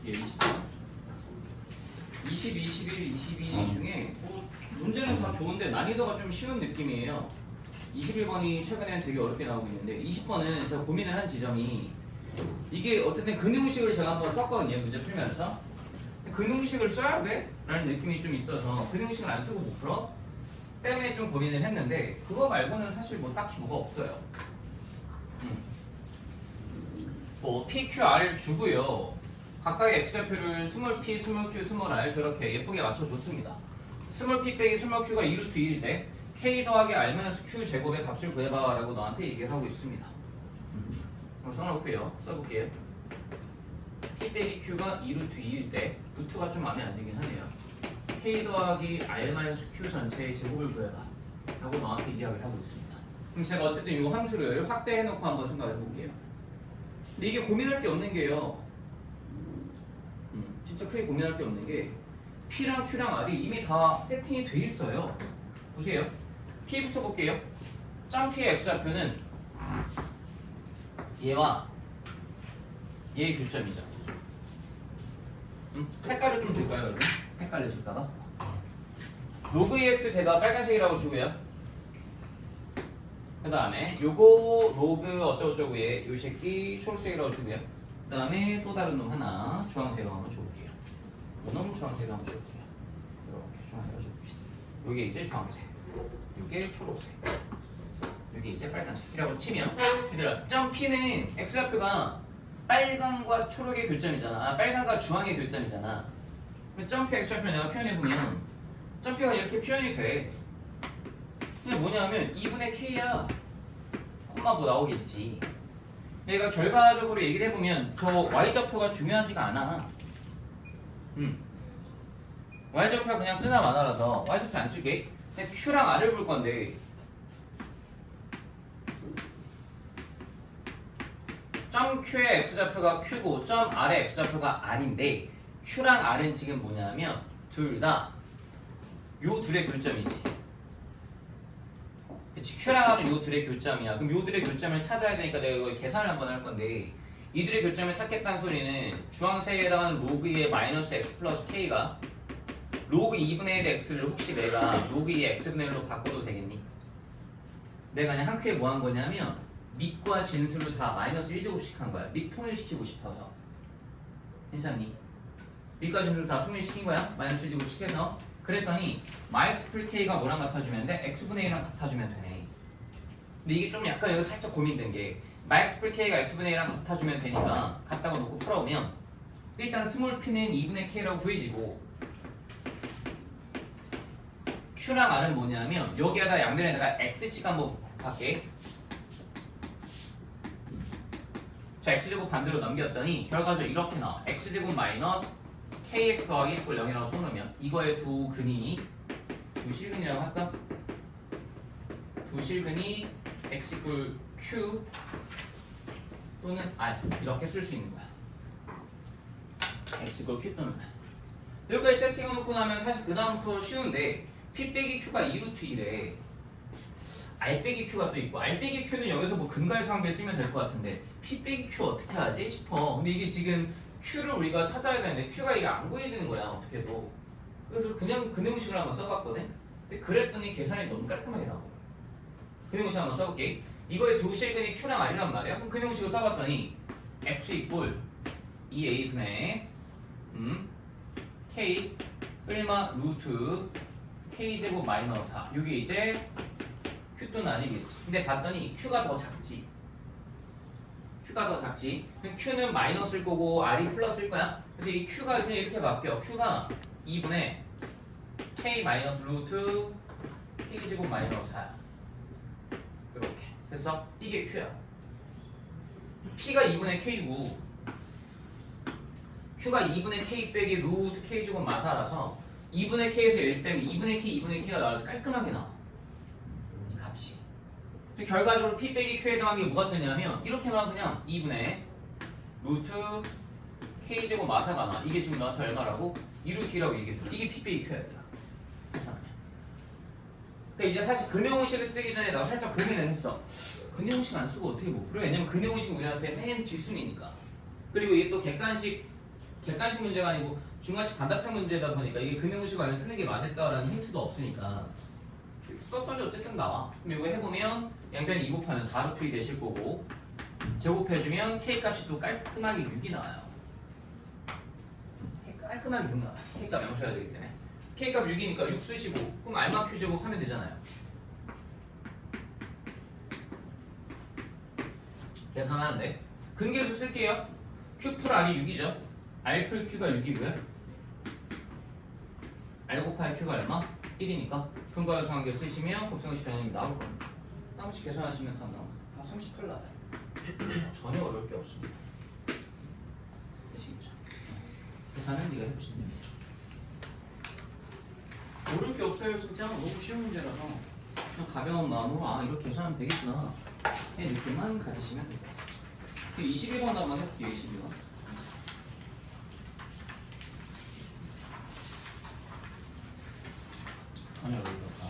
볼게요. 20번. 20, 21, 22 중에 문제는 다 좋은데 난이도가 좀 쉬운 느낌이에요. 21번이 최근에는 되게 어렵게 나오고 있는데 20번은 제가 고민을 한 지점이 이게 어쨌든 근형식을 제가 한번 썼거든요. 문제 풀면서. 근형식을 써야 돼? 라는 느낌이 좀 있어서 근형식을 안 쓰고 못 풀어? 때문에 좀 고민을 했는데 그거 말고는 사실 뭐 딱히 뭐가 없어요. 뭐 PQR 주고요. 각각의 x좌표를 스몰 p, 스몰 q, 스몰 r 저렇게 예쁘게 맞춰줬습니다. 스몰 p 빼기 스몰 q가 2루트 2일 때 k 더하기 r-q 제곱의 값을 구해봐 라고 너한테 얘기를 하고 있습니다. 그럼 써놓고요. 써볼게요. p 빼기 q가 2루트 2일 때 루트가 좀 마음에 안 들긴 하네요. k 더하기 r-q 전체의 제곱을 구해봐 라고 너한테 이야기를 하고 있습니다. 그럼 제가 어쨌든 이 함수를 확대해놓고 한번 생각해볼게요. 근데 이게 고민할 게 없는 게요. 진짜 크게 고민할 게 없는 게 P랑 Q랑 R이 이미 다 세팅이 돼 있어요. 보세요. P부터 볼게요. 점 P의 X좌표는 얘와 얘의 교점이죠. 색깔을 좀 줄까요, 여러분? 헷갈려 줄까봐. 로그 EX 제가 빨간색이라고 주고요. 그 다음에 요거 로그 어쩌고저쩌고에 요 새끼 초록색이라고 주고요. 그 다음에 또 다른 놈 하나 주황색으로 한번 줘볼게요. 놈 주황색으로 한번 줘볼게요. 이렇게 주황색으로 줘봅시다. 요게 이제 주황색, 요게 초록색, 요게 이제 빨간색이라고 치면 얘들아 점 P는 X좌표가 빨강과 초록의 교점이잖아. 빨강과 주황의 교점이잖아. 점 P X좌표 내가 표현해보면 점 P가 이렇게 표현이 돼. 그냥 뭐냐면 2분의 K야. 콤마 뭐 나오겠지. 내가 결과적으로 얘기를 해보면 저 Y좌표가 중요하지가 않아. Y좌표가 그냥 쓰나 마나라서 Y좌표 안 쓸게. 그냥 Q랑 R을 볼 건데 점 Q의 X좌표가 Q고 점 R의 X좌표가 R인데 Q랑 R은 지금 뭐냐면 둘 다 요 둘의 교점이지. 그치? Q랑 R은 요 둘의 교점이야. 그럼 요 둘의 교점을 찾아야 되니까 내가 이거 계산을 한번 할 건데 이들의 교점을 찾겠다는 소리는 주황색에 해당하는 로그 2의 마이너스 x 플러스 k가 로그 2분의 1의 x를 혹시 내가 로그 2의 x분의 1로 바꿔도 되겠니? 내가 그냥 한 큐에 뭐 한 거냐면 밑과 진수를 다 마이너스 1제곱씩 한 거야. 밑 통일시키고 싶어서. 괜찮니? 밑과 진수를 다 통일시킨 거야. 마이너스 1제곱씩 해서. 그랬더니 마이너스 풀 k가 뭐랑 같아주면 돼? x분의 1이랑 같아주면 되네. 근데 이게 좀 약간 여기 살짝 고민된 게 마이너스 풀 k가 x분의 1이랑 같아주면 되니까 같다고 놓고 풀어오면 일단 스몰 p는 2분의 k라고 구해지고 q랑 r은 뭐냐면 여기에다 양변에다가 x씩 한번 곱할게. 자, x제곱 반대로 넘겼더니 결과적으로 이렇게 나와. x제곱 마이너스 kx 더하기 1 0이라고 써놓으면 이거의 두 근이 두 실근이라고 할까? 두 실근이 x 이퀄 q 또는 r 이렇게 쓸 수 있는 거야. x 이퀄 q 또는 r. 여기까지 세팅해놓고 나면 사실 그 다음부터 쉬운데 p 빼기 q가 2루트 1에 r 빼기 q가 또 있고 r 빼기 q는 여기서 뭐 근과에서 한 개 쓰면 될 것 같은데 p 빼기 q 어떻게 하지 싶어. 근데 이게 지금 q를 우리가 찾아야 되는데 q가 이게 안 구해지는 거야 어떻게 해도. 그래서 그냥 근형식을 한번 써봤거든. 근데 그랬더니 계산이 너무 깔끔하게 나와. 근형식 한번 써볼게. 이거의 두 실근이 q랑 r이란 말이야. 그럼 근형식을 써봤더니 x 이퀄 2a분의 k 끌마 루트 k제곱 마이너스 4 이게 이제 q 또는 아니겠지. 근데 봤더니 q가 더 작지. q가 더 작지. q는 마이너스일 거고 r이 플러스일 거야. 그래서 이 q가 그냥 이렇게 바뀌어. q가 2분의 k 마이너스 루트 k제곱 마이너스 4 이렇게 됐어? 이게 q야. p가 2분의 k고 q가 2분의 k 빼기 루트 k제곱 마사라서 2분의 k에서 1 빼면 2분의 k, 2분의 k가 나와서 깔끔하게 나와. 이 값이. 결과적으로 p 빼기 q에 해당한 게 뭐가 되냐면 이렇게만 그냥 2분의 루트 k제곱 마사가 나와. 이게 지금 너한테 얼마라고? 2루트 2라고 얘기해줘. 이게 p 빼기 q야 얘들아. 괜찮아요. 그러니까 이제 사실 근해공식을 쓰기 전에 나 살짝 고민을 했어. 근해공식 안 쓰고 어떻게 못 풀어? 왜냐면 근해공식 우리한테 맨 뒷순이니까. 그리고 이게 또 객관식 객관식 문제가 아니고 중간식 단답형 문제다 보니까 이게 근해공식 안에 쓰는 게 맞을까라는 힌트도 없으니까 썼던 게 어쨌든 나와. 그럼 이거 해보면 양변이 2 곱하면 4루트이 되실 거고 제곱해주면 K값이 또 깔끔하게 6이 나와요. 깔끔하게 6 나와요. K값 명셔야 되기 때문에 K값 6이니까 6 쓰시고 그럼 알마 Q 제곱하면 되잖아요. 계산하는데 근계수 쓸게요. Q 풀 R이 6이죠. R 풀 Q가 6이고요. R 곱하기 Q가 얼마? 1이니까 근과 유사관계 쓰시면 곱셈공식 변형이 나올 겁니다. 나머지 계산하시면 다 나옵니다. 다 38 나와요. 전혀 어려울 게 없습니다. 되시겠죠? 계산은 네가 해보시면 됩니다. 어려울 게 없어요. 진짜 너무 쉬운 문제라서 그냥 가벼운 마음으로 아 이렇게 계산하면 되겠구나 의 느낌만 가지시면 됩니다. 21번 한번 해볼게요. 22번. 아니 어려울까?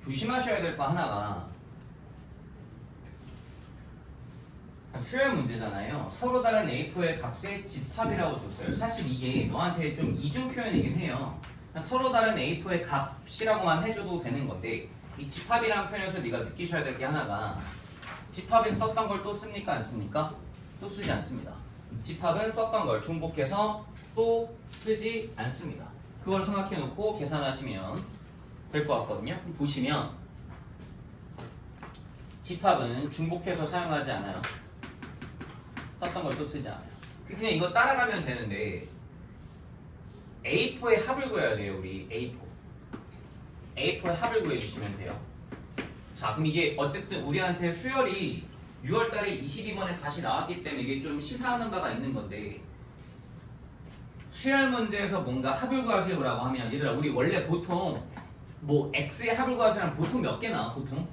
조심하셔야 될 거 하나가 수열 문제잖아요. 서로 다른 A4의 값의 집합이라고 줬어요. 사실 이게 너한테 좀 이중 표현이긴 해요. 서로 다른 A4의 값이라고만 해줘도 되는 건데 이 집합이라는 표현에서 네가 느끼셔야 될 게 하나가 집합은 썼던 걸 또 씁니까? 안 씁니까? 또 쓰지 않습니다. 집합은 썼던 걸 중복해서 또 쓰지 않습니다. 그걸 생각해 놓고 계산하시면 될 것 같거든요. 보시면 집합은 중복해서 사용하지 않아요. 썼던 걸 또 쓰지 않아요. 그냥 이거 따라가면 되는데 A4의 합을 구해야 돼요. 우리 A4의 합을 구해주시면 돼요. 자 그럼 이게 어쨌든 우리한테 수열이 6월달에 22번에 다시 나왔기 때문에 이게 좀 시사하는 바가 있는 건데 수열 문제에서 뭔가 합을 구하세요라고 하면 얘들아 우리 원래 보통 뭐 X의 합을 구하세요는 보통 몇 개 나와? 보통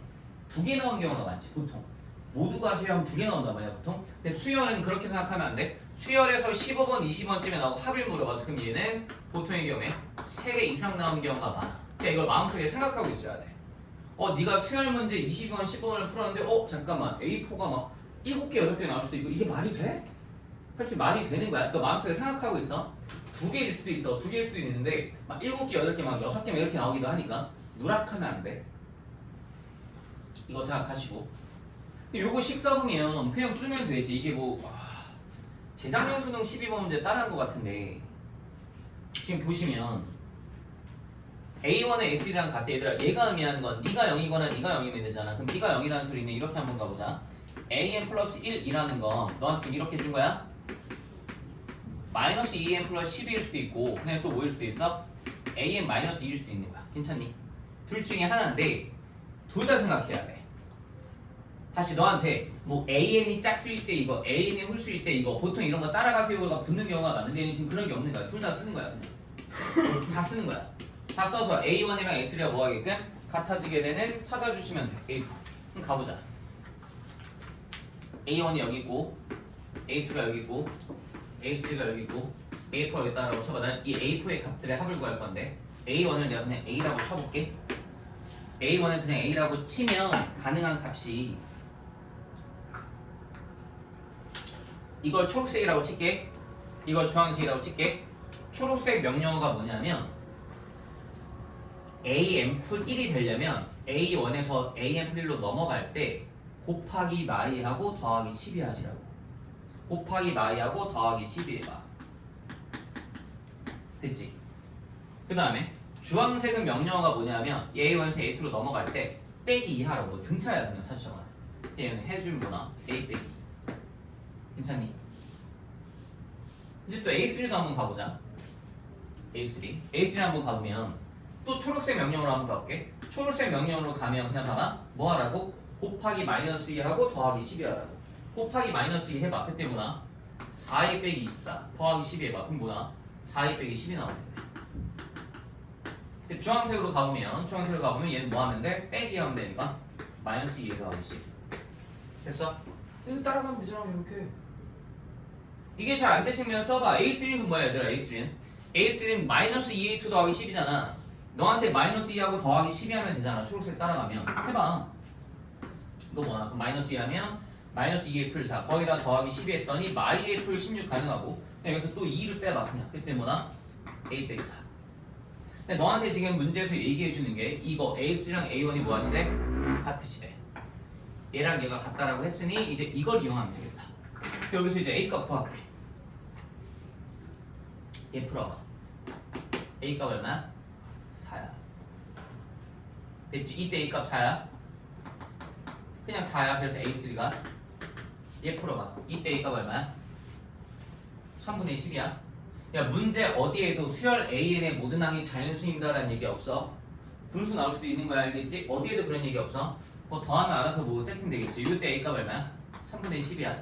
2개 나오는 경우가 많지. 보통 모두 구하세요 하면 2개 나온단 말이야 보통. 근데 수열은 그렇게 생각하면 안 돼. 수열에서 15번, 20번쯤에 나오고 합을 물어봐서 그럼 얘는 보통의 경우에 3개 이상 나오는 경우가 많아. 그러니까 이걸 마음속에 생각하고 있어야 돼. 네가 수열 문제 20번, 15번을 풀었는데 잠깐만 A4가 막 7개, 8개 나올 수도 있고 이게 말이 돼? 사실 말이 되는 거야. 그러니까 마음속에 생각하고 있어. 2개일 수도 있어. 2개일 수도 있는데 막 7개, 8개, 막 6개 이렇게 나오기도 하니까 누락하면 안 돼. 이거 생각하시고 요거 식사보면 그냥 쓰면 되지. 이게 뭐 재작년 수능 12번 문제 따라한 것 같은데 지금 보시면 A1의 S1이랑 같대. 얘들아 얘가 의미하는 건 네가 0이거나 네가 0이면 되잖아. 그럼 네가 0이라는 소리는 이렇게 한번 가보자. AN 플러스 1이라는 건 너한테 지금 이렇게 준 거야. 마이너스 2n 플러스 12일 수도 있고 그냥 또 뭐일 수도 있어? an 마이너스 2일 수도 있는 거야. 괜찮니? 둘 중에 하나인데 둘 다 생각해야 돼. 다시 너한테 뭐 an이 짝수일 때 이거 an이 홀수일 때 이거 보통 이런 거 따라가세요가 붙는 경우가 많은데 얘는 지금 그런 게 없는 거야. 둘 다 쓰는 거야. 그냥 다 쓰는 거야. 다 써서 A1이랑 A3가 뭐 하게끔 같아지게 되는 찾아주시면 돼. A4. 그럼 가보자. A1이 여기 있고 A2가 여기 있고 A3가 여기 있고 A4가 여기 있다라고 쳐봐. 난 이 A4의 값들의 합을 구할 건데 A1을 내가 그냥 A라고 쳐볼게. A1을 그냥 A라고 치면 가능한 값이 이걸 초록색이라고 칠게. 이걸 주황색이라고 칠게. 초록색 명령어가 뭐냐면 AM 풀1이 되려면 A1에서 AM풀1로 넘어갈 때 곱하기 나이하고 더하기 12 하시라고. 곱하기 나이하고 더하기 12 해봐. 됐지? 그 다음에 주황색은 명령어가 뭐냐면 A1에서 A2로 넘어갈 때 빼기 2 하라고. 등차야 그냥 사실. 얘는 해준 문화 A 빼기. 괜찮니? 이제 또 A3도 한번 가보자. A3 한번 가보면 또 초록색 명령어로 한번 가볼게. 초록색 명령어로 가면 그냥 봐봐. 뭐 하라고? 곱하기 마이너스 2 하고 더하기 12 하라고. 곱하기 마이너스 2 해봐. 그때 뭐나? 4이 빼기 24 더하기 12 해봐. 그럼 뭐나? 4이 빼기 10이 나오네. 근데 주황색으로 가보면 얘는 뭐 하면 돼? 빼기 하면 되니까 마이너스 2 더하기 10. 됐어? 이거 따라가면 되잖아. 이렇게 이게 잘 안 되시면 써봐. A3는 뭐야 얘들아? A3는 마이너스 2A2 더하기 10이잖아. 너한테 마이너스 2하고 더하기 12 하면 되잖아. 초록색 따라가면 해봐. 너 뭐나? 그럼 마이너스 2 하면 마이너스 2A 풀 4 거기다 더하기 12 했더니 마이A 풀 16 가능하고 여기서 또 2를 빼봐 그냥. 그때 뭐나? A 빼기 4. 근데 너한테 지금 문제에서 얘기해 주는 게 이거 A3랑 A1이 뭐 하시대? 같으시대. 얘랑 얘가 같다라고 했으니 이제 이걸 이용하면 되겠다. 여기서 이제 A 값 구할게. 얘 풀어봐. A 값 얼마야? 4야. 됐지? 이때 A 값 4야? 그냥 4야. 그래서 A3가 얘 풀어봐. 이때 A 값 얼마야? 3분의 10이야. 야 문제 어디에도 수열 AN의 모든 항이 자연수입니다라는 얘기 없어. 분수 나올 수도 있는 거야 알겠지? 어디에도 그런 얘기 없어. 뭐 더하면 알아서 뭐 세팅되겠지. 이때 A 값 얼마야? 3분의 10이야.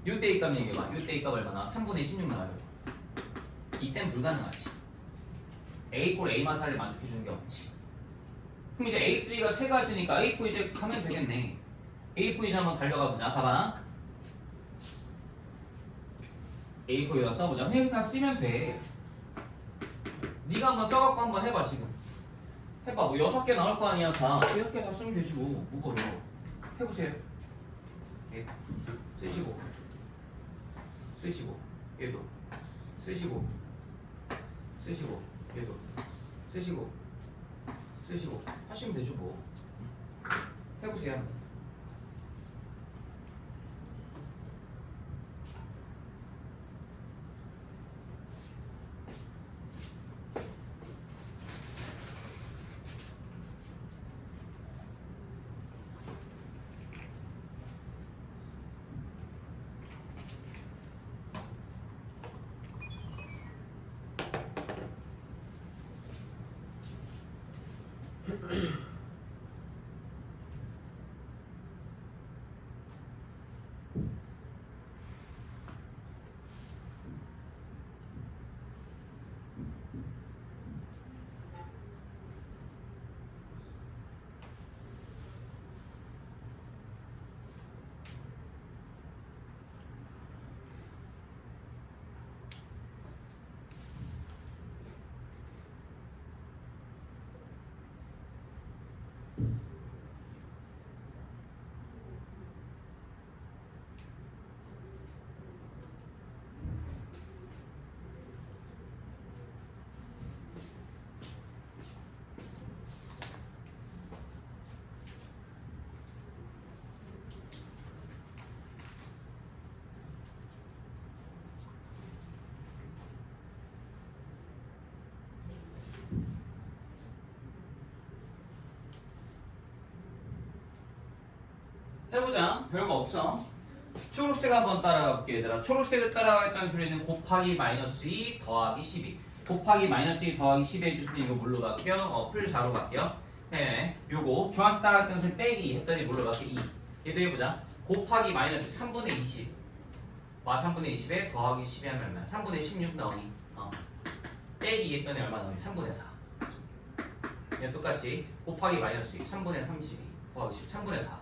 이때 A 값 얘기해봐. 이때 A 값 얼마나? 3분의 16 나와요. 이땐 불가능하지. A 꼴 A만 살을 만족해주는 게 없지. 그럼 이제 A3가 3가 있으니까 A4 이제 가면 되겠네. A4 이제 한번 달려가 보자. 봐봐. A4 여기다 써보자. 그냥 이렇게 다 쓰면 돼. 네가 한번 써갖고 한번 해봐 지금. 해봐. 뭐 6개 나올 거 아니야 다. 6개 다 쓰면 되지 뭐. 뭐가 어려워. 해보세요. 예. 쓰시고 쓰시고 얘도 쓰시고 쓰시고 얘도 쓰시고 쓰시고 하시면 되죠 뭐. 해보세요. 해보자. 별거 없어. 초록색 한번 따라가 볼게 얘들아. 초록색을 따라가겠다는 소리는 곱하기 마이너스 2 더하기 12 곱하기 마이너스 2 더하기 10 해줄 때 이거 뭘로 바뀌어? 풀 4로 바뀌어. 네, 요거 중앙색 따라갔다는 소리 빼기 했더니 뭘로 바뀌어? 2. 얘도 해보자. 곱하기 마이너스 3분의 20 3분의 20에 더하기 12 하면 얼마야? 3분의 16 나오니 빼기 했더니 얼마 나오니? 3분의 4. 얘 똑같이 곱하기 마이너스 2 3분의 32 더하기 10 3분의 4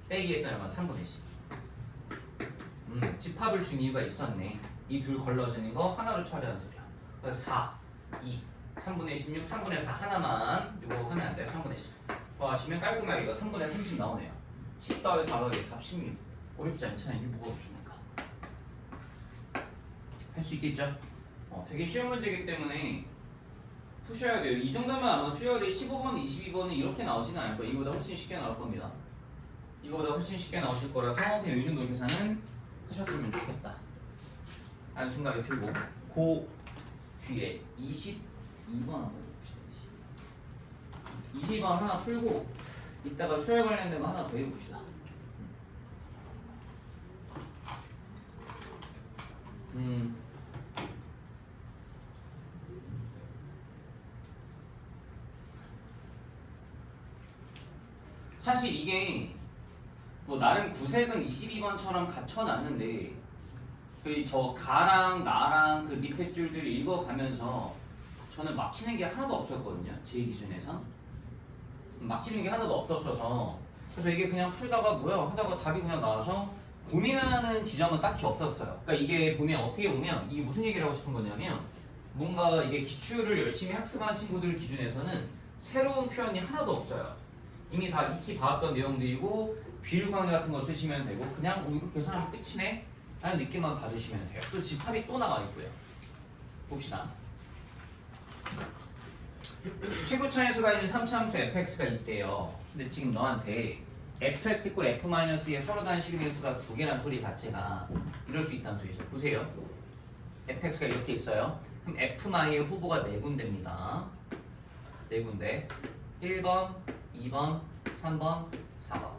빼기 했더니 얼마? 3분의 10. 집합을 준 이유가 있었네. 이 둘 걸러주는 거 하나로 처리하는 소리야. 그래서 4, 2, 3분의 16, 3분의 4 하나만 이거 하면 안 돼요. 3분의 10. 더하시면 깔끔하게 이거 3분의 30 나오네요. 10 더하기 4 더하기 답 16. 어렵지 않잖아요. 이게 뭐가 어렵습니까? 할 수 있겠죠? 되게 쉬운 문제이기 때문에 푸셔야 돼요. 이 정도면 아마 수열이 15번, 22번은 이렇게 나오지는 않을 거예요. 이거보다 훨씬 쉽게 나올 겁니다. 이거보다 훨씬 쉽게 나오실 거라서 그냥 이 정도 계산은 하셨으면 좋겠다 라는 생각이 들고 그 뒤에 22번 한번 해봅시다. 22번 하나 풀고 이따가 수열 관련된 거 하나 더 해봅시다. 사실 이게 뭐 나름 구색은 22번처럼 갖춰놨는데 그 저 가랑 나랑 그 밑에 줄들 읽어가면서 저는 막히는 게 하나도 없었거든요. 제 기준에서 막히는 게 하나도 없었어서 그래서 이게 그냥 풀다가 뭐야 하다가 답이 그냥 나와서 고민하는 지점은 딱히 없었어요. 그러니까 이게 보면 어떻게 보면 이게 무슨 얘기를 하고 싶은 거냐면 뭔가 이게 기출을 열심히 학습한 친구들 기준에서는 새로운 표현이 하나도 없어요. 이미 다 익히 봐왔던 내용들이고 비율 강좌 같은 거 쓰시면 되고 그냥 이렇게 계산하면 끝이네 라는 느낌만 받으시면 돼요. 또 집합이 또 나와 있고요. 봅시다. 최고 차이수가 있는 3차함수 fx가 있대요. 근데 지금 너한테 fx = f-의 서로 다른 식의 수가 두 개란 소리 자체가 이럴 수 있다는 소리죠. 보세요. fx가 이렇게 있어요. 그럼 f의 후보가 네 군데입니다. 네 군데. 1번, 2번, 3번, 4번.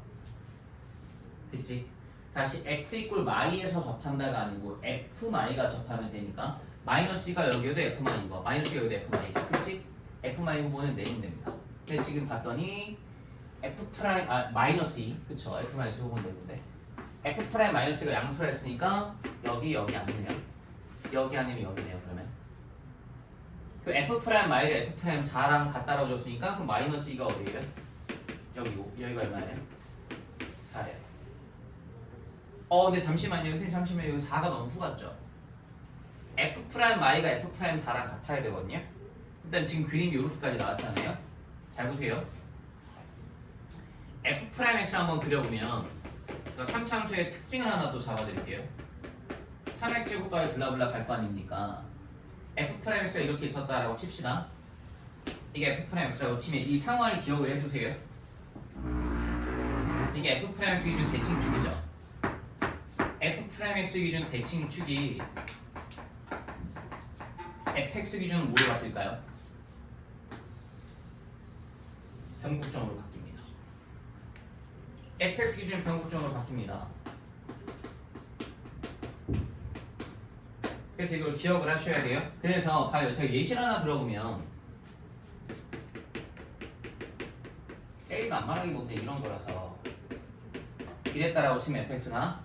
됐지? 다시 x = y에서 접한다가 아니고 f가 접하면 되니까 마이너스가 여기에도 f가 마이너스가 여기도 f가 그치? f의 후보는 네 군데입니다. 근데 지금 봤더니 마이너스 2 그쵸? f-의 후보는 네 군데. f' 마이너스가 양수라 했으니까 여기 아니네요. 여기 아니면 여기네요. 그러면 그 f'-y가 f'4랑 같다라고 줬으니까 그럼 마이너스 2가 어디예요? 여기고 여기가 얼마예요? 4예요. 근데 잠시만요. 선생님 잠시만요. 여기 4가 너무 후 같죠? f'-y가 f'4랑 같아야 되거든요. 일단 지금 그림이 이렇게까지 나왔잖아요. 잘 보세요. f'x 한번 그려보면 3차함수의 특징을 하나 또 잡아드릴게요. 3x제곱 더하기 블라블라 갈 거 아닙니까? f'x가 이렇게 있었다라고 칩시다. 이게 f'x라고 치면 이 상황을 기억을 해주세요. 이게 f'x 기준 대칭축이죠. f'x 기준 대칭축이 fx 기준은 뭐로 바뀔까요? 변곡점으로 바뀝니다. fx 기준은 변곡점으로 바뀝니다. 그래서 이걸 기억을 하셔야 돼요. 그래서 봐요. 제가 예시를 하나 들어보면 제일 만만하게 보면 이런 거라서 이랬다라고 치면 fx가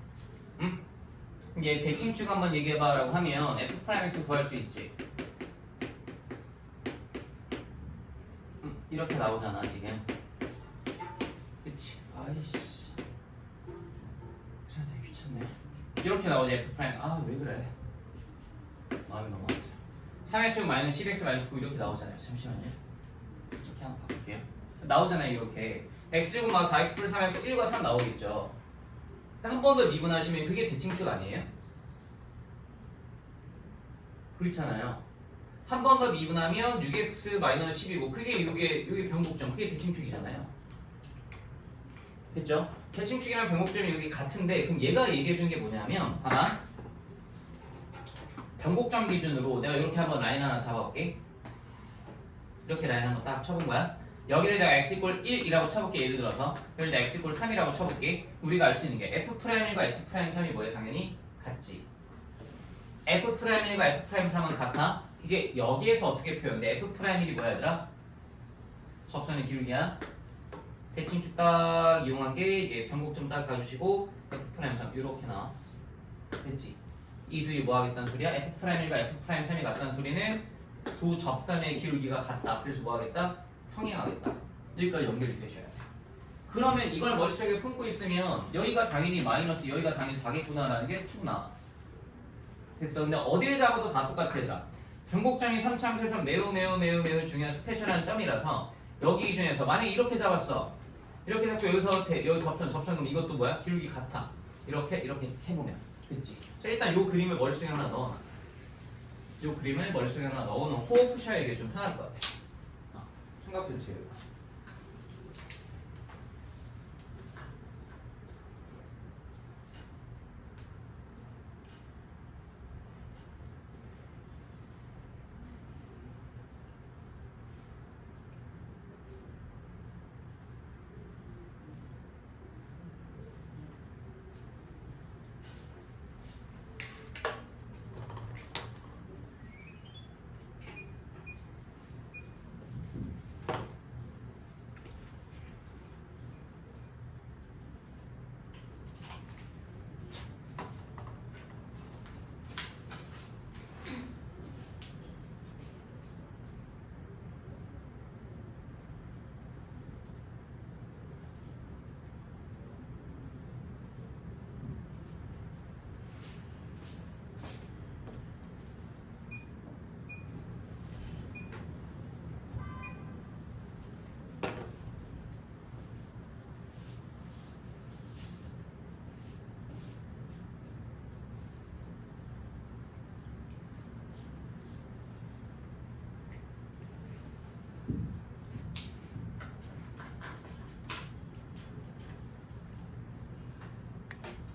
이게 대칭축 한번 얘기해봐 라고 하면 f'x 구할 수 있지. 이렇게 나오잖아 지금. 그치? 아이씨 진짜 되게 귀찮네. 이렇게 나오지 f'. 왜 그래? 마음이 너무 아프죠. 3x제곱 마이너스 10x 마이너스 9 이렇게 나오잖아요. 잠시만요. 이렇게 한번 바꿀게요. 나오잖아요 이렇게. x제곱 마이너스 4x 플러스 3x 1과 3 나오겠죠. 한 번 더 미분하시면 그게 대칭축 아니에요? 그렇잖아요. 한 번 더 미분하면 6x 마이너스 10이고 그게 요게 변곡점, 그게 대칭축이잖아요. 됐죠? 대칭축이랑 변곡점이 여기 같은데 그럼 얘가 얘기해 주는 게 뭐냐면 봐봐. 변곡점 기준으로 내가 이렇게 한번 라인 하나 잡아볼게. 이렇게 라인 한번 딱 쳐본 거야. 여기를 내가 x = 1이라고 쳐볼게. 예를 들어서 여기를 내가 x = 3이라고 쳐볼게. 우리가 알 수 있는 게 f'1과 f'3이 뭐예요? 당연히 같지. f'1과 f'3은 같아. 그게 여기에서 어떻게 표현돼? f'1이 뭐야 얘들아? 접선의 기울기야. 대칭축 딱 이용한 게 이게 변곡점 딱 가주시고 f'3 이렇게 나와. 됐지? 이 둘이 뭐 하겠다는 소리야? f'1과 f'3이 같다는 소리는 두 접선의 기울기가 같다. 그래서 뭐 하겠다? 평행하겠다. 여기까지 연결이 되셔야 돼. 그러면 이걸 머릿속에 품고 있으면 여기가 당연히 마이너스 여기가 당연히 4겠구나라는 게 툭 나와. 됐어. 근데 어디를 잡아도 다 똑같아 얘들아. 변곡점이 3차함수에서 매우 중요한 스페셜한 점이라서 여기 기준에서 만약에 이렇게 잡았어. 이렇게 잡고 여기서 여기 접선 그럼 이것도 뭐야? 기울기 같아. 이렇게 해보면 됐지. 자, 일단 요 그림을 머릿속에 하나 넣어놔. 요 그림을 머릿속에 하나 넣어놓고 푸셔야 이게 좀 편할 것 같아. 생각해주세요.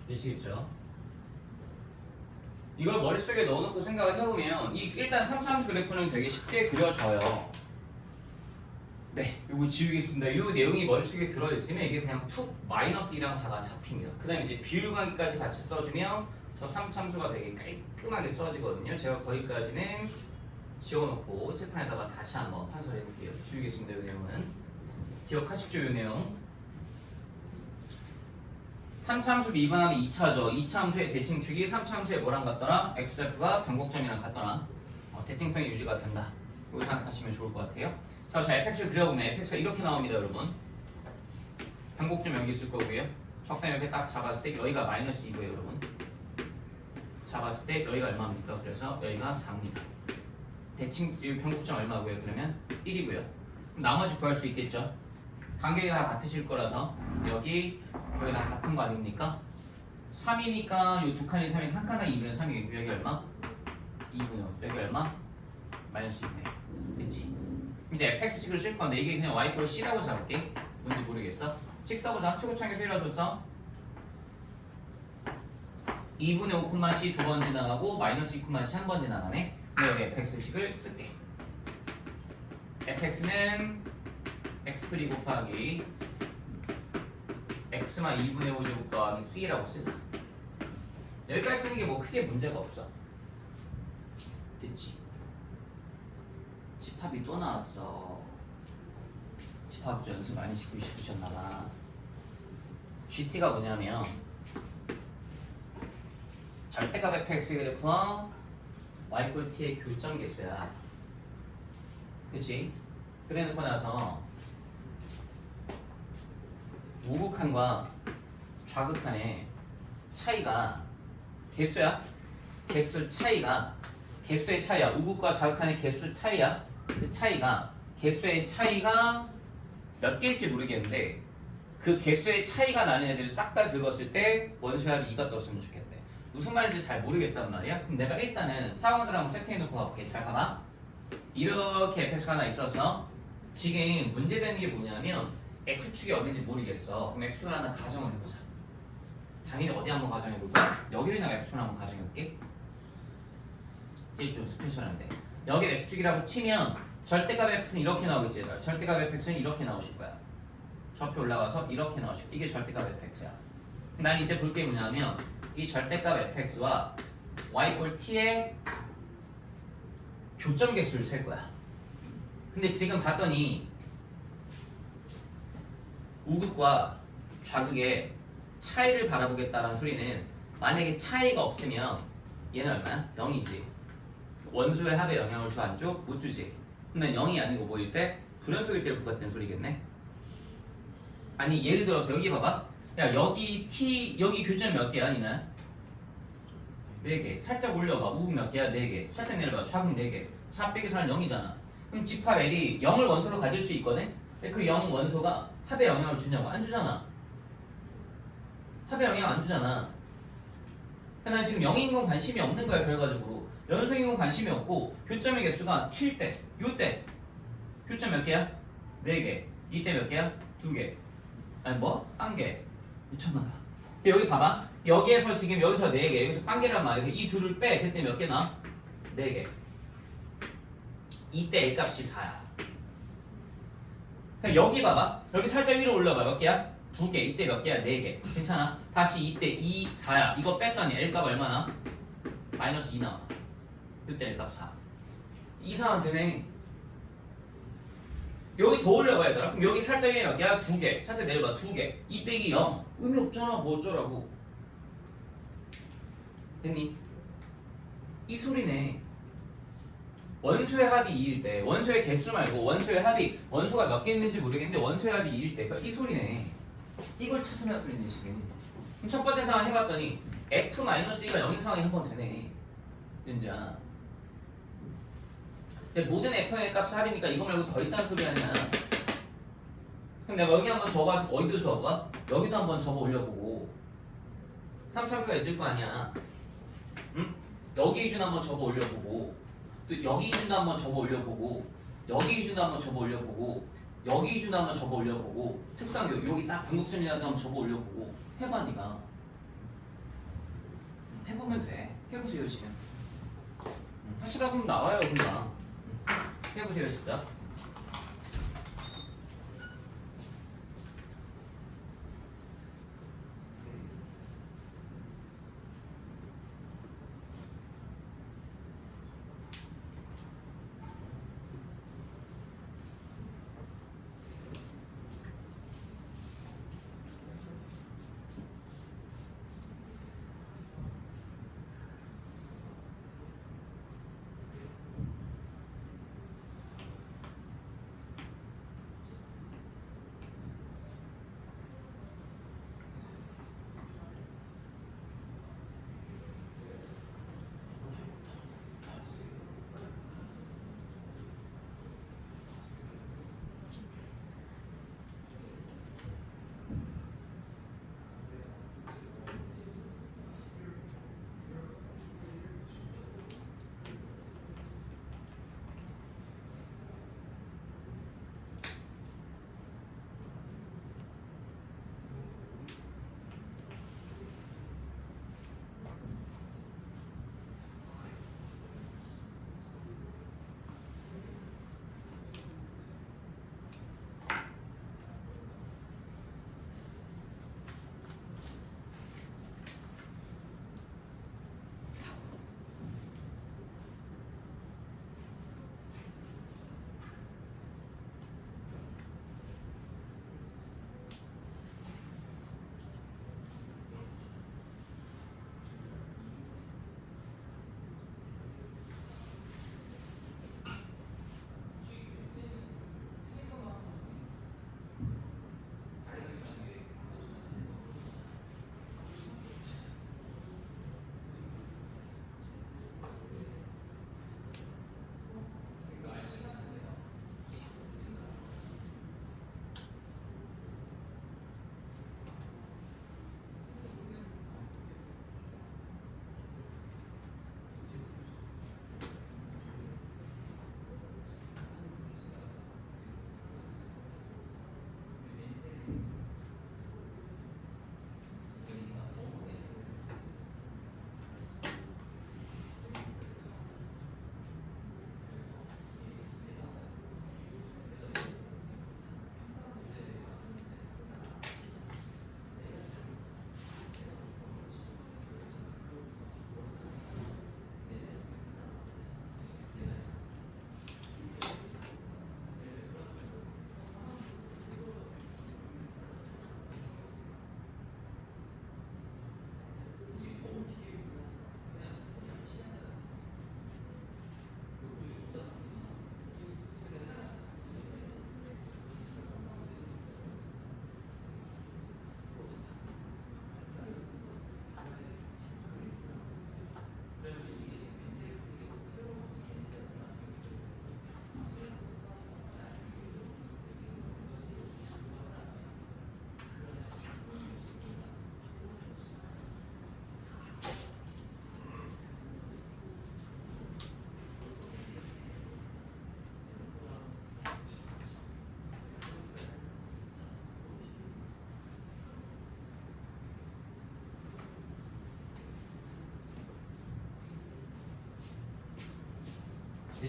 되시겠죠? 이걸 머릿속에 넣어놓고 생각을 해보면 일단 3차함수 그래프는 되게 쉽게 그려져요. 네, 요거 지우겠습니다. 요 내용이 머릿속에 들어있으면 이게 그냥 툭 마이너스 2랑 4가 잡힙니다. 그 다음에 이제 비율관계까지 같이 써주면 저 3참수가 되게 깔끔하게 써지거든요. 제가 거기까지는 지워놓고 칠판에다가 다시 한번 판서해볼게요. 지우겠습니다. 요 내용은 기억하십시오. 요 내용 3차함수 미분하면 2차죠. 2차함수의 대칭축이 3차함수의 뭐랑 같더라? x좌표가 변곡점이랑 같더라. 대칭성이 유지가 된다. 이거 생각하시면 좋을 것 같아요. 자, fx를 그려보면 fx가 이렇게 나옵니다, 여러분. 변곡점 여기 있을 거고요. 적당히 이렇게 딱 잡았을 때 여기가 마이너스 2고요, 여러분. 잡았을 때 여기가 얼마입니까? 그래서 여기가 4입니다. 대칭 변곡점 얼마고요? 그러면 1이고요. 그럼 나머지 구할 수 있겠죠? 간격이 다 같으실 거라서 여기 다 같은 거 아닙니까? 3이니까 이 두 칸이 3이니까 한 칸당 2분의 3이겠고 여기 얼마? 2분의 5. 여기 얼마? 마이너스 2분의 5. 됐지? 이제 fx식을 쓸 건데 이게 그냥 y 꼴 c라고 잡을게. 뭔지 모르겠어? 식 써보자. 초고창에서 이뤄줘서 2분의 5, c 두 번 지나가고 마이너스 2, c 한 번 지나가네. 근데 여기 fx식을 쓸게. fx는 x 프리 곱하기 x만 2분의 5제곱 더하기 c라고 쓰자. 여기까지 쓰는 게 뭐 크게 문제가 없어. 됐지? 집합이 또 나왔어. 집합 연습 많이 시키고 싶으셨나봐. GT가 뭐냐면 절대값 fx 그래프와 y 꼴 t의 교점 개수야. 그치? 그래 놓고 나서 우극한과 좌극한의 차이가 개수야. 개수 차이가 개수의 차이야. 우극과 좌극한의 개수 차이야. 그 차이가 개수의 차이가 몇 개일지 모르겠는데 그 개수의 차이가 나는 애들을 싹 다 긁었을 때 원소의 합이 2가 떴으면 좋겠대. 무슨 말인지 잘 모르겠단 말이야. 그럼 내가 일단은 사원을 한번 세팅해놓고 가볼게. 잘 봐봐. 이렇게 fx가 하나 있었어. 지금 문제되는 게 뭐냐면 x축이 어딘지 모르겠어. 그럼 x축을 하나 가정을 해보자. 당연히 어디 한번 가정해볼까? 여기에다가 x축을 한번 가정해볼게. 이제 좀 스페셜한데 여기 x축이라고 치면 절대값 fx는 이렇게 나오겠지. 절대값 fx는 이렇게 나오실 거야. 좌표 올라가서 이렇게 나오실 거야. 이게 절대값 fx야. 난 이제 볼 게 뭐냐면 이 절대값 fx와 y 꼴 t의 교점 개수를 셀 거야. 근데 지금 봤더니 우극과 좌극의 차이를 바라보겠다는 소리는 만약에 차이가 없으면 얘는 얼마야? 0이지. 원소의 합에 영향을 줘 안 줘? 못 주지. 근데 0이 아니고 뭐일 때? 불연속일 때 똑같은 소리겠네. 아니 예를 들어서 여기 봐봐. 야 여기 t 여기 교점 몇 개야 니네? 4개. 살짝 올려봐. 우극 몇 개야? 4개. 살짝 내려봐. 좌극 4개. 4 빼기 4는 0이잖아. 그럼 집합 L이 0을 원소로 가질 수 있거든? 근데 그 0 원소가 합에 영향을 주냐고? 안 주잖아. 합에 영향 안 주잖아. 난 지금 0인 건 관심이 없는 거야. 결과적으로 연속인 건 관심이 없고 교점의 개수가 t일 때 요때 교점 몇 개야? 4개. 이때 몇 개야? 2개. 아니 뭐? 1개. 미쳤나봐. 여기 봐봐. 여기에서 지금 여기서 4개 여기서 1개란 말이야. 이 둘을 빼. 그때 몇 개 나? 4개. 이때 A 값이 4야. 그냥 여기 봐봐. 여기 살짝 위로 올려봐. 몇 개야? 2개. 이때 몇 개야? 4개. 괜찮아? 다시 이때 2, 4야. 이거 뺐더니 L값 얼마나? 마이너스 2 나와. 이때 L값 4. 이상한 되네. 여기 더 올려봐 얘들아. 그럼 여기 살짝 위에 몇 개야? 2개. 살짝 내려봐. 2개. 2 빼기 0. 의미 없잖아. 뭐 어쩌라고. 됐니? 이 소리네. 원소의 합이 2일 때 원소의 개수 말고 원소의 합이 원소가 몇 개 있는지 모르겠는데 원소의 합이 2일 때 그러니까 이 소리네. 이걸 찾으면 소리네 지금. 그럼 첫 번째 상황 해봤더니 f-1가 0인 상황이 한 번 되네. 윤지야. 근데 모든 f의 값이 합이니까 이거 말고 더 있다는 소리 아니야. 그럼 내가 여기 한번 적어서 어디도 적어봐? 여기도 한번 적어 올려보고 3참수가 있을 거 아니야. 응? 여기 기준 한번 적어 올려보고 또 여기 기준도 한번 적어 올려보고 여기 기준도 한번 적어 올려보고 여기 기준도 한번 적어 올려보고 특수한 여기 딱 변곡점이라도 한번 적어 올려보고 해봐 니가. 해보면 돼. 해보세요 지금. 하시다 보면 나와요 금방. 해보세요 진짜.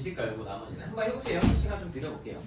되실까요? 이거 나머지는 한번 해보세요. 시간 좀 드려볼게요.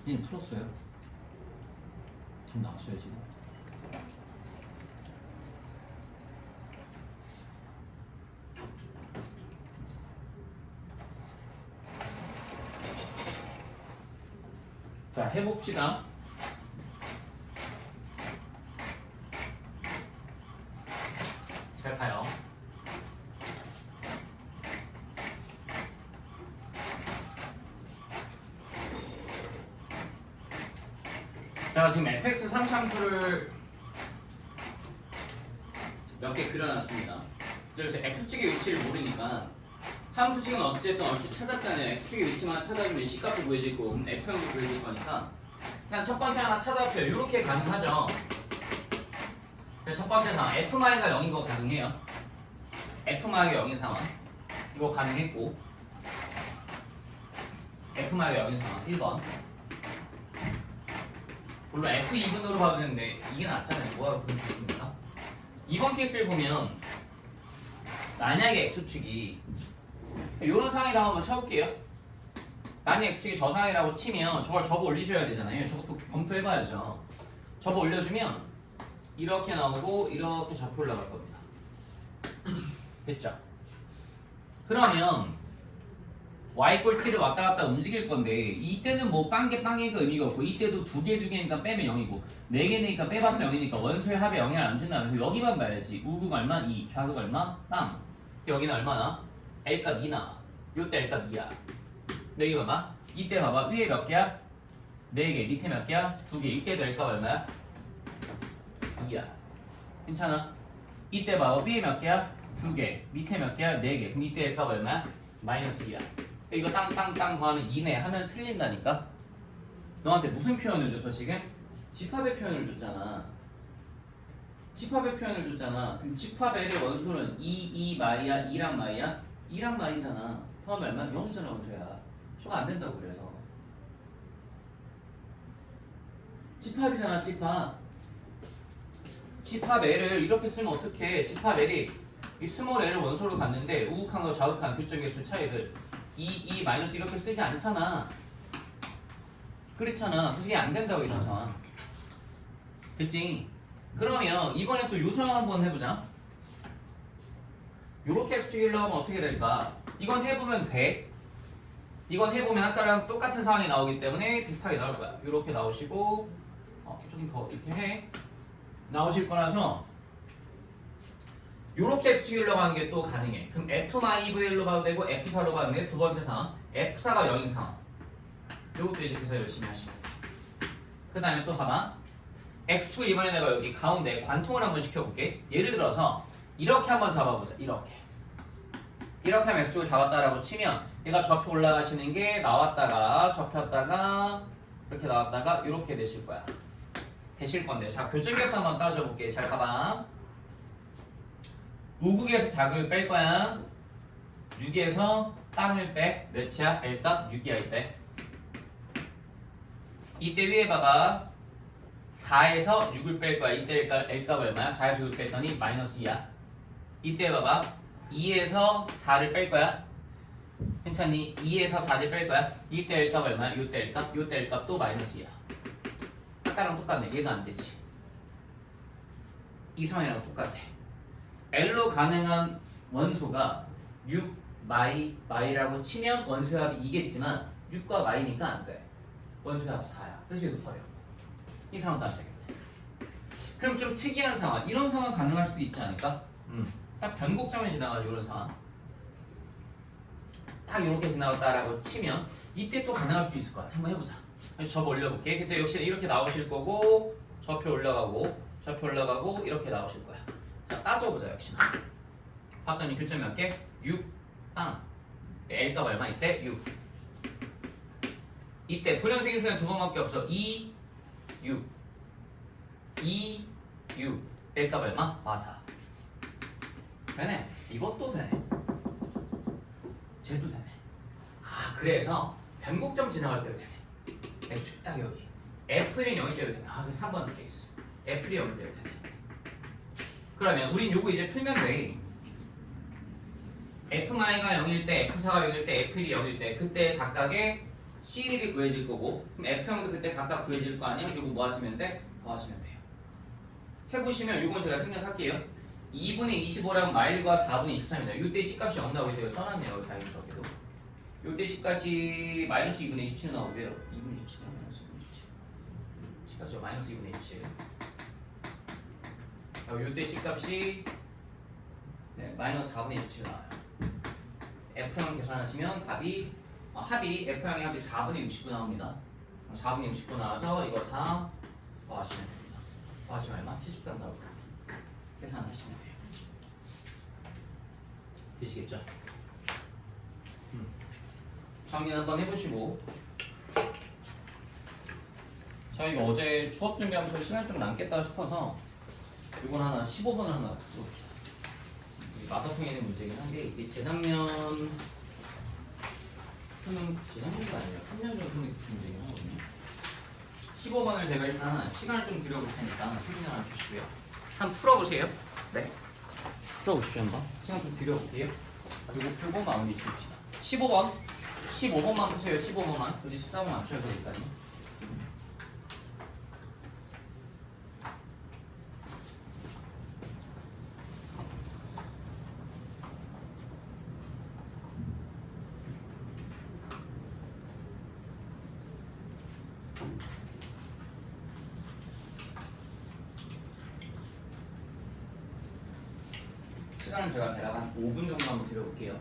얘는 풀었어요. 지금 나왔어요 지금. 자, 해봅시다. 잘 봐요. 자, 지금 fx 상수함수를 몇 개 그려놨습니다. 그래서 x축의 위치를 모르니까 함수식은 어쨌든 얼추 찾았잖아요. x축의 위치만 찾아주면 C값도 구해질 거고 F형도 구해질 거니까 그냥 첫 번째 하나 찾았어요. 이렇게 가능하죠. 첫 번째 상황 F가 0인 거 가능해요. F가 0인 상황 이거 가능했고 F가 0인 상황 1번 물론 F2분으로 봐도 되는데 이게 낫잖아요. 뭐하러 분식입니까? 2번 케이스를 보면 만약에 X축이 이런 상황이라고 한번 쳐볼게요. 만약에 X축이 저 상황이라고 치면 저걸 접어 올리셔야 되잖아요. 저것도 검토해봐야죠. 접어 올려주면 이렇게 나오고 이렇게 접혀 올라갈 겁니다. 됐죠? 그러면 y 꼴 t를 왔다 갔다 움직일 건데 이때는 뭐 빵개가 의미가 없고 이때도 두 개니까 빼면 0이고 4개니까 빼봤자 0이니까 원소의 합에 영향을 안 준다. 그래서 여기만 봐야지. 우극 얼마? 2, 좌극 얼마? 빵. 여기는 얼마나? L값 2나. 요때 L값 2야. 근데 이거 봐봐. 이때 봐봐. 위에 몇 개야? 4개. 밑에 몇 개야? 2개. 이때도 L값 얼마야? 2야. 괜찮아? 이때 봐봐. 위에 몇 개야? 2개. 밑에 몇 개야? 4개. 그럼 이때 L값 얼마야? 마이너스 2야. 이거 땅땅땅 더하면 2네 하면 틀린다니까? 너한테 무슨 표현을 줬어 지금? 집합의 표현을 줬잖아. 집합의 표현을 줬잖아. 그럼 집합의 원소는 2 마이야? 2랑 마이야? 2랑 마이잖아. 포함 얼마? 0이잖아 원소야. 저거 안 된다고 그래서. 집합이잖아 집합. 집합 L을 이렇게 쓰면 어떡해. 집합 L이 이 스몰 L을 원소로 갔는데 우극한 거 좌극한 교점계수 차이들 2 마이너스 이렇게 쓰지 않잖아. 그렇잖아. 그래서 이게 안 된다고 이런 상황. 됐지? 그러면 이번에 또 요 상황 한번 해보자. 요렇게 X축이려고 하면 어떻게 될까? 이건 해보면 돼. 이건 해보면 아까랑 똑같은 상황이 나오기 때문에 비슷하게 나올 거야. 요렇게 나오시고 좀 더 이렇게 해. 나오실 거라서 요렇게 X축이려고 하는 게 또 가능해. 그럼 F-VL로 봐도 되고 F4로 봐도 돼. 두 번째 상황. F4가 0인 상황. 요것도 이제 그래서 열심히 하시면 돼. 그 다음에 또 봐봐. X축을 이번에 내가 여기 가운데 관통을 한번 시켜볼게. 예를 들어서 이렇게 한번 잡아보자. 이렇게 하면 X축을 잡았다라고 치면 얘가 접혀 올라가시는 게 나왔다가 접혔다가 이렇게 나왔다가 이렇게 되실 거야. 되실 건데 자 교점계수 한번 따져볼게. 잘 봐봐. 우극에서 자극을 뺄 거야. 6에서 땅을 빼. 몇이야? L값 6이야 이때. 이때 위에 봐봐. 4에서 6을 뺄 거야. 이때 L값 얼마야? 4에서 6을 뺐더니 마이너스 2야. 이때 봐봐. 2에서 4를 뺄 거야. 괜찮니? 2에서 4를 뺄 거야. 이때 L값 얼마야? 요때 L값? 요때 L값 또 마이너스 2야. 아까랑 똑같네. 얘가 안 되지. 이 상황이랑 똑같아. L로 가능한 원소가 6, 마이라고 치면 원소의 합이 2겠지만 6과 마이니까 안 돼. 원소의 합 4야. 그래서 얘도 버려. 이 상황도 안 되겠네. 그럼 좀 특이한 상황. 이런 상황 가능할 수도 있지 않을까? 딱 변곡점을 지나가지고 이런 상황. 딱 이렇게 지나갔다라고 치면 이때 또 가능할 수도 있을 것 같아. 한번 해보자. 접어 올려볼게. 그때 역시 이렇게 나오실 거고 접혀 올라가고 이렇게 나오실 거야. 자 따져보자 역시나. 봤더니 교점 몇 개? 6, 땅. L값 얼마 이때? 6. 이때 불연수인 수는 두 번밖에 없어. 2, 6. 2, 6. L값 얼마? 4. 되네. 이것도 되네. 쟤도 되네. 아 그래서 변곡점 지나갈 때도 되네. X축 딱 여기. F는 0일 때도 되네. 아 그 3번 케이스. F이 0일 때도 되네. 그러면 우린 요거 이제 풀면 돼. F가 0일 때, F4가 0일 때, F이 0일 때 그때 각각의 C1이 구해질 거고 그럼 F형도 그때 각각 구해질 거 아니야? 그리고 뭐 하시면 돼? 더하시면 돼요. 해보시면 이건 제가 생각할게요. 2분의 25랑 마일과 4분의 23입니다. 이때 C값이 0 나오게 제가 써놨네요. 다행스럽게도. 이때 C값이 마이너스 2분의 27 나오고요. 2분의 27이랑 마이너스 2분의 27. C값이 마이너스 2분의 27. 이때 C값이 네, 마이너스 4분의 27 나와요. F형 계산하시면 답이 합이 F형의 합이 4분의 69 나옵니다. 4분의 69 나와서 이거 다 더하시면 됩니다. 더하시면 얼마? 73 나오고 계산하시면 돼요. 되시겠죠? 정리 한번 해보시고 저희가 어제 추억 준비하면서 시간이 좀 남겠다 싶어서 이건 하나 15번을 하나 풀어봅시다. 마더통에 있는 문제긴 한데 이게 재작년 재작년도 아니에요. 3년 전 푸는 문제긴 하거든요. 15번을 제가 일단 시간을 좀 드려볼 테니까 확인 하나 주시고요. 한번 풀어보세요. 네. 풀어보십시오 한번. 시간 좀 드려볼게요. 그리고 표본 마무리 지읍시다. 15번. 15번만 푸세요. 15번만. 굳이 14번 안 푸셔도 되니까요. 시간은 제가 대략 한 5분 정도 한번 드려볼게요.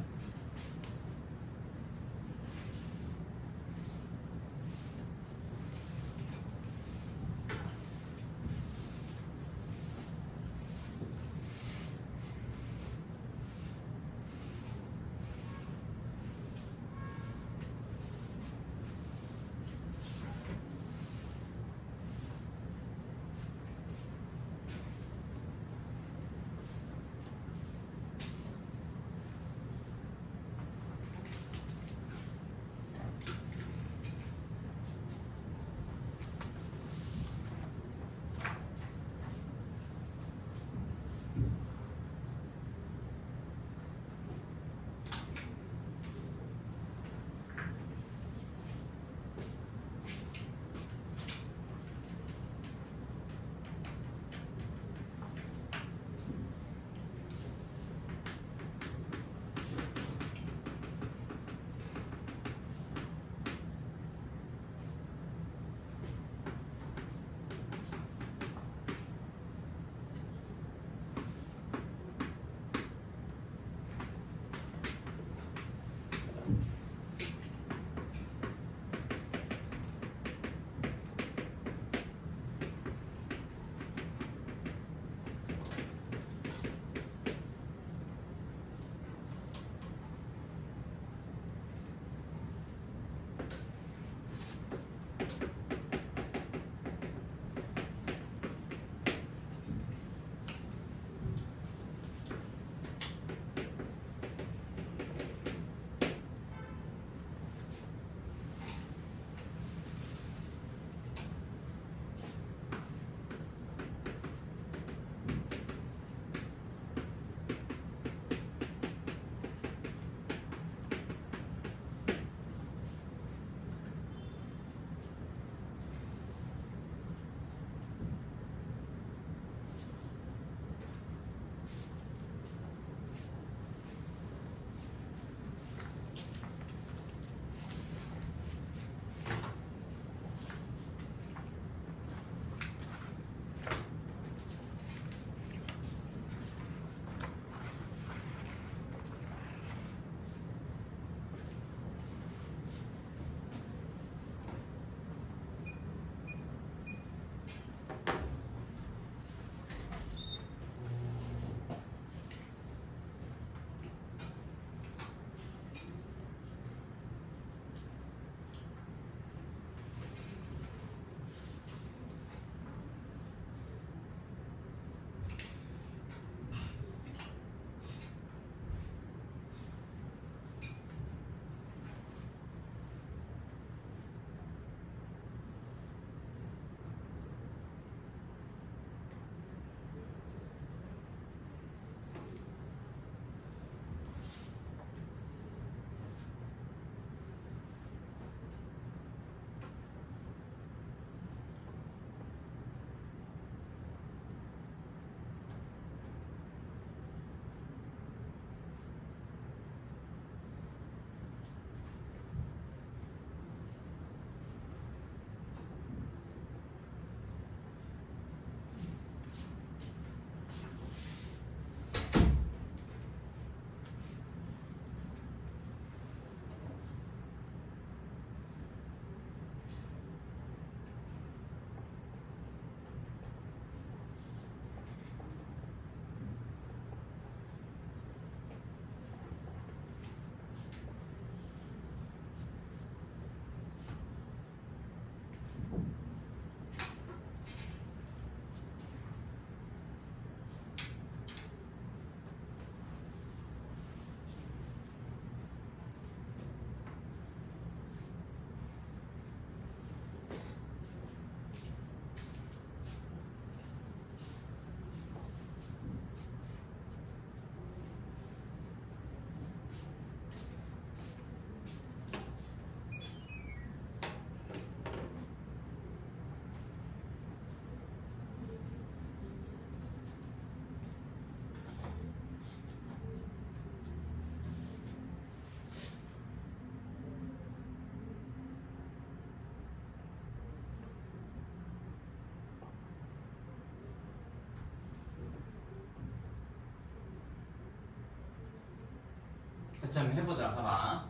같이 한번 해보자. 봐봐.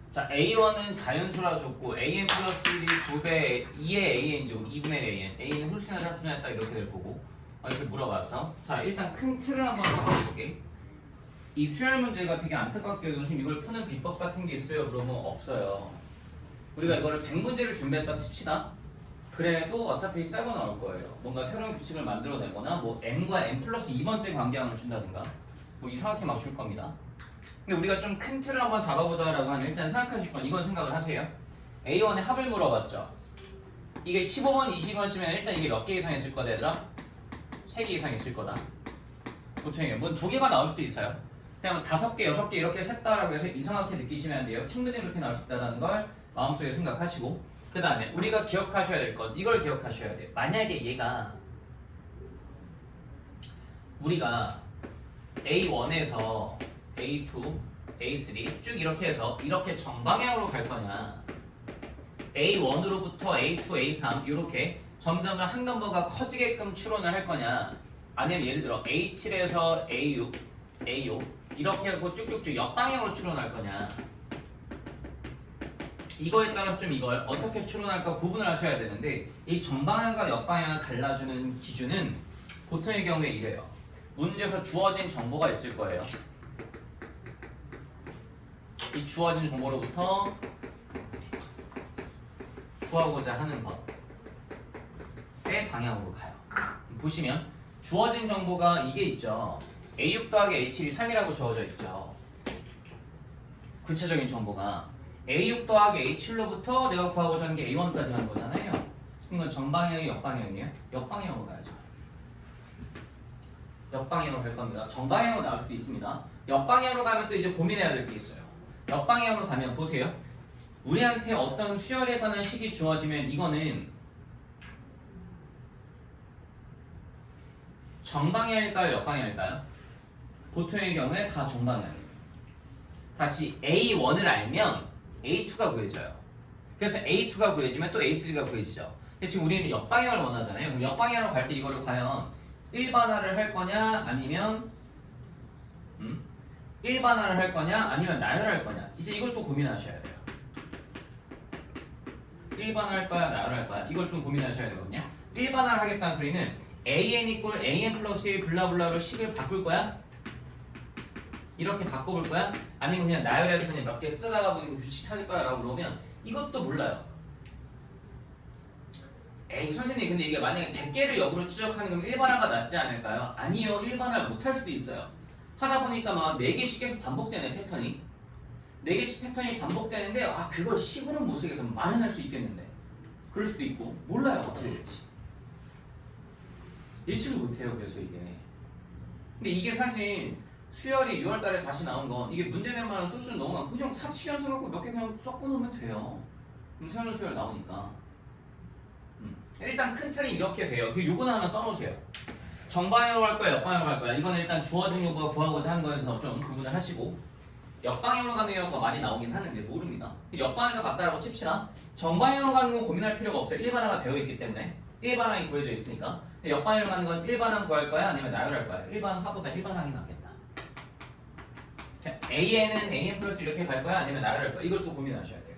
자, A1은 자연수라 줬고 AN 플러스 1이 2배 2의 AN제곱 2분의 AN A는 홀수나 자수냐했다 이렇게 될 거고 이렇게 물어봤어. 자, 일단 큰 틀을 한번 잡아볼게. 이 수열 문제가 되게 안타깝게도 지금 이걸 푸는 비법 같은 게 있어요? 그러면 없어요. 우리가 이거를 100문제를 준비했다 칩시다. 그래도 어차피 새거 나올 거예요. 뭔가 새로운 규칙을 만들어내거나 뭐 m과 m 플러스 2번째 관계항을 준다든가 뭐 이상하게 막 줄 겁니다. 근데 우리가 좀 큰 틀을 한번 잡아보자라고 하면 일단 생각하실 건 이건 생각을 하세요. A1의 합을 물어봤죠. 이게 15번, 20번쯤에 일단 이게 몇 개 이상 있을 거다 얘들아? 3개 이상 있을 거다. 보통 이게 뭐 2개가 나올 수도 있어요. 그냥 5개, 6개 이렇게 셌다라고 해서 이상하게 느끼시면 안 돼요. 충분히 이렇게 나올 수 있다는 걸 마음속에 생각하시고 그 다음에 우리가 기억하셔야 될 것 이걸 기억하셔야 돼요. 만약에 얘가 우리가 A1에서 A2, A3 쭉 이렇게 해서 이렇게 정방향으로 갈 거냐 A1으로부터 A2, A3 이렇게 점점 한 넘버가 커지게끔 추론을 할 거냐 아니면 예를 들어 A7에서 A6, A5 이렇게 하고 쭉쭉쭉 역방향으로 추론할 거냐 이거에 따라서 좀 이걸 어떻게 추론할까 구분을 하셔야 되는데 이 정방향과 역방향을 갈라주는 기준은 보통의 경우에 이래요. 문제에서 주어진 정보가 있을 거예요. 이 주어진 정보로부터 구하고자 하는 것의 방향으로 가요. 보시면 주어진 정보가 이게 있죠. A6 더하기 A7이 3이라고 주어져 있죠. 구체적인 정보가 A6 더하기 A7로부터 내가 구하고자 하는 게 A1까지 하는 거잖아요. 이건 정방향이 역방향이에요? 역방향으로 가야죠. 역방향으로 갈 겁니다. 정방향으로 나올 수도 있습니다. 역방향으로 가면 또 이제 고민해야 될 게 있어요. 역방향으로 가면 보세요. 우리한테 어떤 수열에 관한 식이 주어지면 이거는 정방향일까요? 역방향일까요? 보통의 경우에 다 정방향이에요. 다시 A1을 알면 A2가 구해져요. 그래서 A2가 구해지면 또 A3가 구해지죠. 근데 지금 우리는 역방향을 원하잖아요. 그럼 역방향으로 갈 때 이거를 과연 일반화를 할 거냐 아니면 일반화를 할 거냐 아니면 나열할 거냐 이제 이걸 또 고민하셔야 돼요. 일반화할 거야 나열할 거야 이걸 좀 고민하셔야 되거든요. 일반화를 하겠다는 소리는 AN 이꼴 AN 플러스 1 블라블라로 식을 바꿀 거야? 이렇게 바꿔볼 거야? 아니면 그냥 나열해서 그냥 몇 개 쓰다가 보니까 규칙 찾을 거야 라고 물어보면 이것도 몰라요. 에이 선생님 근데 이게 만약에 100개를 역으로 추적하는 거면 일반화가 낫지 않을까요? 아니요 일반화를 못할 수도 있어요. 하다 보니까 막 4개씩 계속 반복되네 패턴이 4개씩 패턴이 반복되는데 아 그걸 식으로 못 쓰게 해서 만연할 수 있겠는데 그럴 수도 있고 몰라요 어떻게 될지 예측을 못해요. 그래서 이게 근데 이게 사실 수열이 6월달에 다시 나온 건 이게 문제 낼 만한 수수는 너무 많고 그냥 사치연수 갖고 몇 개 그냥 섞어놓으면 돼요. 그럼 새로운 수열 나오니까 일단 큰 틀이 이렇게 돼요. 그 요거는 하나 써놓으세요. 정방향으로 할 거야 역방향으로 할 거야 이거는 일단 주어진 요구가 구하고자 하는 거에서 좀 구분을 하시고 역방향으로 가는 경우가 더 많이 나오긴 하는데 모릅니다. 역방향으로 갔다라고 칩시다. 정방향으로 가는 건 고민할 필요가 없어요. 일반화가 되어 있기 때문에 일반항이 구해져 있으니까 역방향으로 가는 건 일반항 구할 거야 아니면 나열할 거야? 일반항보다 일반항이 낫겠다. AN은 AN 플러스 이렇게 갈 거야 아니면 나열할 거야? 이걸 또 고민하셔야 돼요.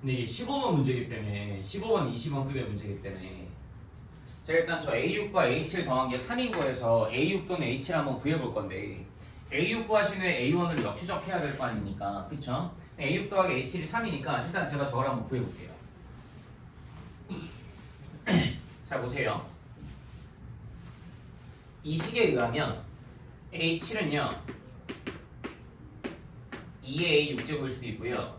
근데 이게 15번 문제이기 때문에 15번, 20번 급의 문제이기 때문에 제가 일단 저 A6과 A7 더한 게 3인 거에서 A6 또는 A7 한번 구해볼 건데 A6 구하시는 A1을 역추적해야 될 거 아닙니까? 그쵸? A6 더하기 A7이 3이니까 일단 제가 저걸 한번 구해볼게요. 잘 보세요. 이 식에 의하면 A7은요 2의 A6제곱일 수도 있고요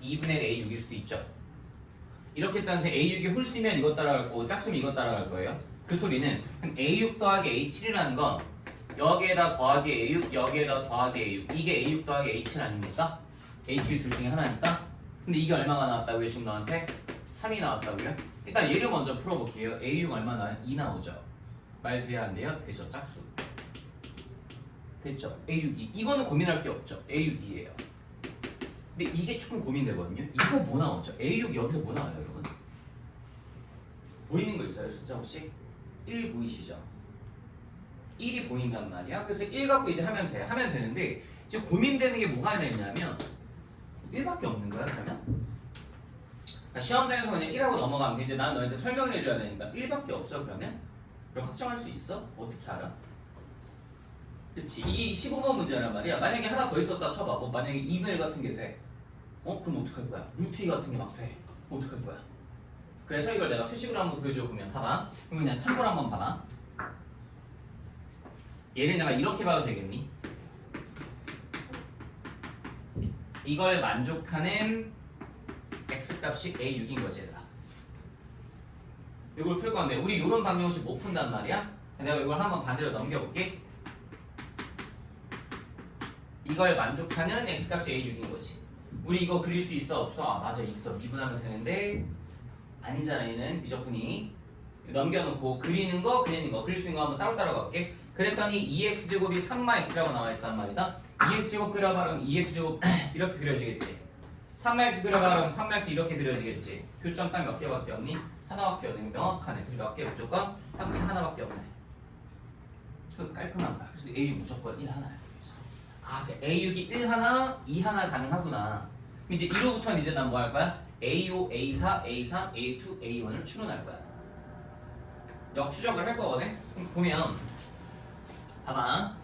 2분의 A6일 수도 있죠. 이렇게 따라서 A6이 홀수면 이것 따라갈 거고 짝수면 이것 따라갈 거예요. 그 소리는 A6 더하기 A7이라는 건 여기에다 더하기 A6 여기에다 더하기 A6 이게 A6 더하기 A7 아닙니까? A7이 둘 중에 하나니까. 근데 이게 얼마가 나왔다고요? 지금 너한테 3이 나왔다고요? 일단 얘를 먼저 풀어볼게요. A6 얼마 나와요? 2 나오죠. 말 돼야 안 돼요? 되죠. 짝수 됐죠? A6이 이거는 고민할 게 없죠. A6이에요. 근데 이게 조금 고민되거든요. 이거 뭐 나오죠? A6 여기서 뭐 나와요, 여러분? 보이는 거 있어요, 숫자 혹시? 1 보이시죠? 1이 보인단 말이야. 그래서 1 갖고 이제 하면 돼. 하면 되는데 지금 고민되는 게 뭐가 하나 있냐면 1밖에 없는 거야, 그러면? 그러니까 시험장에서 그냥 1하고 넘어가면 이제 난 너한테 설명을 해줘야 되니까 1밖에 없어, 그러면? 그럼 확정할 수 있어? 어떻게 알아? 그치? 이 15번 문제란 말이야. 만약에 하나 더 있었다 쳐봐. 뭐 만약에 2분의 1 같은 게 돼. 그럼 어떡할 거야? 루트 2 같은 게 막 돼. 어떡할 거야? 그래서 이걸 내가 수식으로 한번 보여줘 보면 봐봐. 그럼 그냥 참고로 한번 봐봐. 얘를 내가 이렇게 봐도 되겠니? 이걸 만족하는 x값이 a6인 거지 얘들아. 이걸 풀 건데 우리 이런 방정식 못 푼단 말이야. 내가 이걸 한번 반대로 넘겨볼게. 이걸 만족하는 x값이 a6인 거지. 우리 이거 그릴 수 있어 없어? 아 맞아 있어. 미분하면 되는데 아니잖아. 얘는 미적분이 넘겨놓고 그리는 거 그리는 거 그릴 수 있는 거 한번 따로 가볼게. 그랬더니 2x제곱이 3x라고 나와있단 말이다. 2x제곱 그려봐 그러면 2x제곱 이렇게 그려지겠지. 3x 그려봐 그러면 3x 이렇게 그려지겠지. 교점 딱 몇 개밖에 없니? 하나밖에 없는 게 명확하네. 그래서 몇 개 무조건 딱 하나밖에 없네. 그 깔끔한 거야. 그래서 A6 무조건 1 하나야. 아, A6이 1 하나, 2 하나 가능하구나. 그럼 이제 1호부터는 이제 난 뭐 할 거야? A5, A4, A3, A2, A1을 추론할 거야. 역추적을 할 거거든. 그럼 보면 봐봐.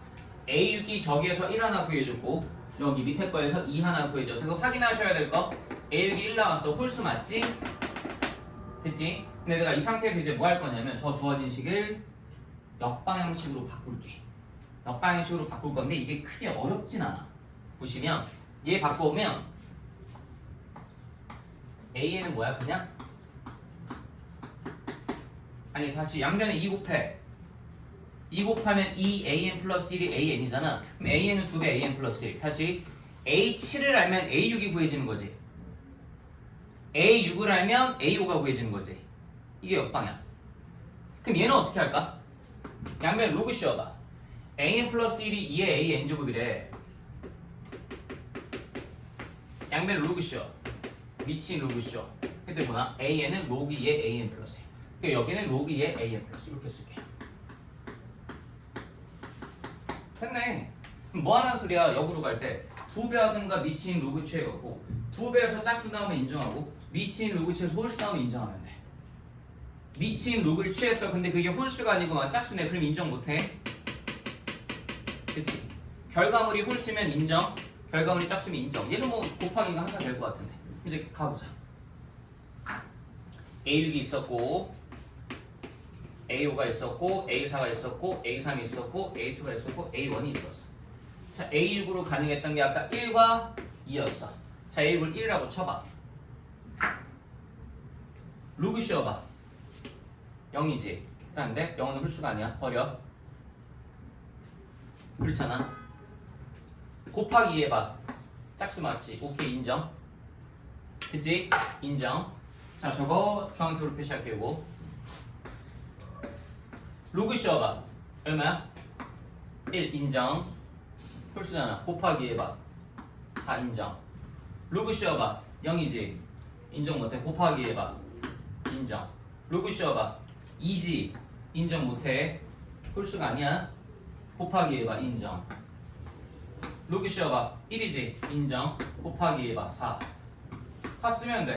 A6이 저기에서 1 하나 구해줬고 여기 밑에 거에서 2 하나 구해줘서 그거 확인하셔야 될 거. A6이 1 나왔어. 홀수 맞지? 됐지? 근데 내가 이 상태에서 이제 뭐 할 거냐면 저 주어진 식을 역방향식으로 바꿀게. 역방향식으로 바꿀 건데 이게 크게 어렵진 않아. 보시면 얘 바꿔오면 A에는 뭐야? 그냥 아니 다시 양변에 2 곱해. 2 곱하면 2AN 플러스 1이 AN이잖아. 그럼 AN은 2배 AN 플러스 1. 다시 A7을 알면 A6이 구해지는 거지. A6을 알면 A5가 구해지는 거지. 이게 역방향. 그럼 얘는 어떻게 할까? 양변 로그 씌워봐. AN 플러스 1이 2의 AN 제곱이래. 양변 로그 씌워. 미친 로그 씌워. 근데 뭐나? AN은 로그 2의 AN 플러스 1. 그러니까 여기는 로그 2의 AN 플러스 이렇게 쓸게. 됐네. 그럼 뭐 하는 소리야? 역으로 갈 때 2배 하든가 미친 로그 취해갖고 2배에서 짝수 나오면 인정하고 미친 로그 취해서 홀수 나오면 인정하면 돼. 미친 로그를 취했어. 근데 그게 홀수가 아니고 막 짝수네. 그럼 인정 못해. 그치? 결과물이 홀수면 인정. 결과물이 짝수면 인정. 얘도 뭐 곱하기가 항상 될 것 같은데. 이제 가보자. A6이 있었고 A5가 있었고 A4가 있었고 A3이 있었고 A2가 있었고 A1이 있었어. 자, A6으로 가능했던 게 아까 1과 2였어. 자, A6을 1이라고 쳐봐. 로그 씌워봐. 0이지. 그런데 0은 홀수가 아니야. 버려. 그렇잖아. 곱하기 해봐. 짝수 맞지? 오케이 인정. 그치? 인정. 자, 저거 주황색으로 표시할게. 요거 로그 씌워봐. 얼마야? 1 인정. 홀수잖아. 곱하기 해봐. 4 인정. 로그 씌워봐. 0이지. 인정 못해. 곱하기 해봐. 인정. 로그 씌워봐. 2지. 인정 못해. 홀수가 아니야. 곱하기 해봐. 인정. 로그 씌워봐. 1이지. 인정. 곱하기 해봐. 4. 다 쓰면 돼.